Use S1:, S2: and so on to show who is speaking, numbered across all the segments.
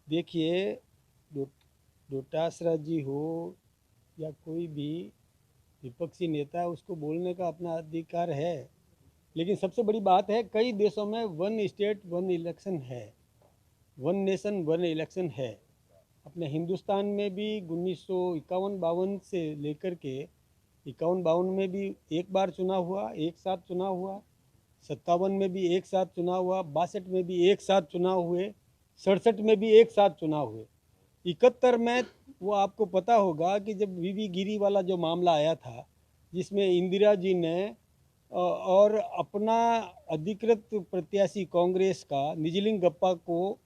S1: देखिए, डो डोटासरा जी हो या कोई भी विपक्षी नेता, उसको बोलने का अपना अधिकार है। लेकिन सबसे बड़ी बात है, कई देशों में वन स्टेट वन इलेक्शन है, वन नेशन वन इलेक्शन है। अपने हिंदुस्तान में भी 1951-52 से लेकर के 51-52 में भी एक बार चुनाव हुआ, एक साथ चुनाव हुआ, 57 में भी एक साथ चुनाव हुआ, 62 में भी एक साथ चुनाव हुए, 67 में भी एक साथ चुनाव हुए। 71 में वो आपको पता होगा कि जब वीवी गिरी वाला जो मामला आया था, जिसमें इंदिरा जी ने और अपना अधिकृत प्रत्याशी कांग्रेस का निजलिंग गप्पा को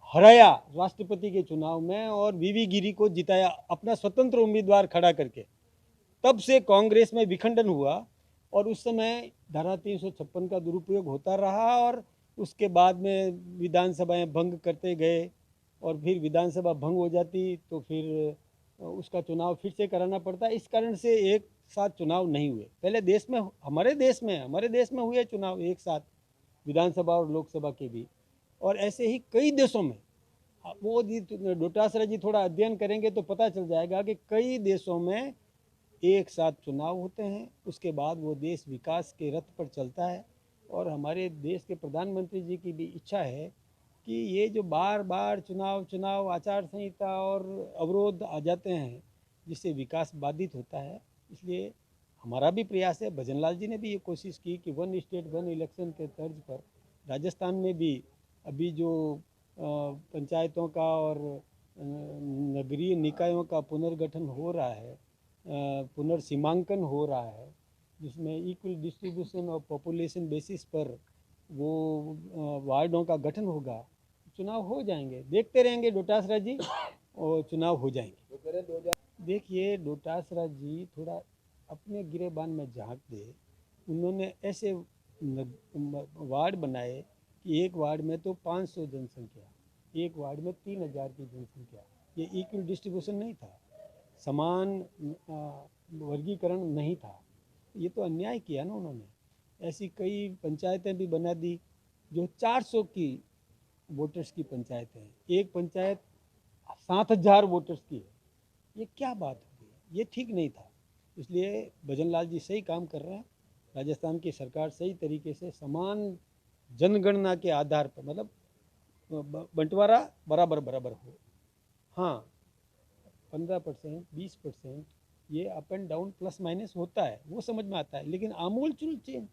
S1: हराया राष्ट्रपति के चुनाव में, और वीवी गिरी को जिताया अपना स्वतंत्र उम्मीदवार खड़ा करके। तब से कांग्रेस में विखंडन हुआ, और उस समय धारा 356 का दुरुपयोग होता रहा, और उसके बाद में विधानसभाएं भंग करते गए, और फिर विधानसभा भंग हो जाती तो फिर उसका चुनाव फिर से कराना पड़ता। इस कारण से एक साथ चुनाव नहीं हुए। पहले देश में, हमारे देश में हुए चुनाव एक साथ, विधानसभा और लोकसभा के भी। और ऐसे ही कई देशों में, वो जी डोटासरा जी थोड़ा अध्ययन करेंगे तो पता चल जाएगा कि कई देशों में एक साथ चुनाव होते हैं, उसके बाद वो देश विकास के रथ पर चलता है। और हमारे देश के प्रधानमंत्री जी की भी इच्छा है कि ये जो बार बार चुनाव आचार संहिता और अवरोध आ जाते हैं, जिससे विकास बाधित होता है, इसलिए हमारा भी प्रयास है। भजन लाल जी ने भी ये कोशिश की कि वन स्टेट वन इलेक्शन के तर्ज पर राजस्थान में भी अभी जो पंचायतों का और नगरीय निकायों का पुनर्गठन हो रहा है, पुनर्सीमांकन हो रहा है, जिसमें इक्वल डिस्ट्रीब्यूशन और पॉपुलेशन बेसिस पर वो वार्डों का गठन होगा, चुनाव हो जाएंगे। देखते रहेंगे डोटासरा जी, और चुनाव हो जाएंगे। देखिए, डोटासरा जी थोड़ा अपने गिरेबान में झांक दे। उन्होंने ऐसे वार्ड बनाए कि एक वार्ड में तो 500 जनसंख्या, एक वार्ड में 3000 की जनसंख्या। ये इक्वल डिस्ट्रीब्यूशन नहीं था, समान वर्गीकरण नहीं था। ये तो अन्याय किया ना उन्होंने। ऐसी कई पंचायतें भी बना दी जो 400 की वोटर्स की पंचायत है, एक पंचायत 7000 वोटर्स की है। ये क्या बात होगी, ये ठीक नहीं था। इसलिए भजन लाल जी सही काम कर रहे हैं। राजस्थान की सरकार सही तरीके से समान जनगणना के आधार पर, मतलब बंटवारा बराबर बराबर हो। हाँ, 15%, 20%, ये up and down plus minus होता है, वो समझ में आता है। लेकिन आमूल चूल चेंज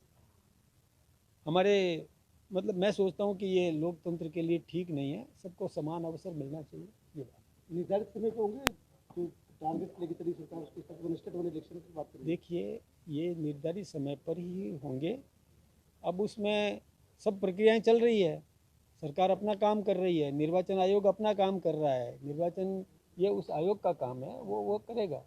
S1: हमारे, मतलब मैं सोचता हूँ कि ये लोकतंत्र के लिए ठीक नहीं है। सबको समान अवसर मिलना चाहिए। ये बात
S2: निर्धारित समय पे होंगे जो टारगेट लेगी तभी सरकार उसके साथ वन स्टेट वन इलेक्शन की बात करें।
S1: देखिए, ये निर्धारित समय पर ही होंगे। अब उसमें सब प्रक्रियाएं चल रही है, सरकार अपना काम कर रही है, निर्वाचन आयोग अपना काम कर रहा है। निर्वाचन ये उस आयोग का काम है, वो करेगा।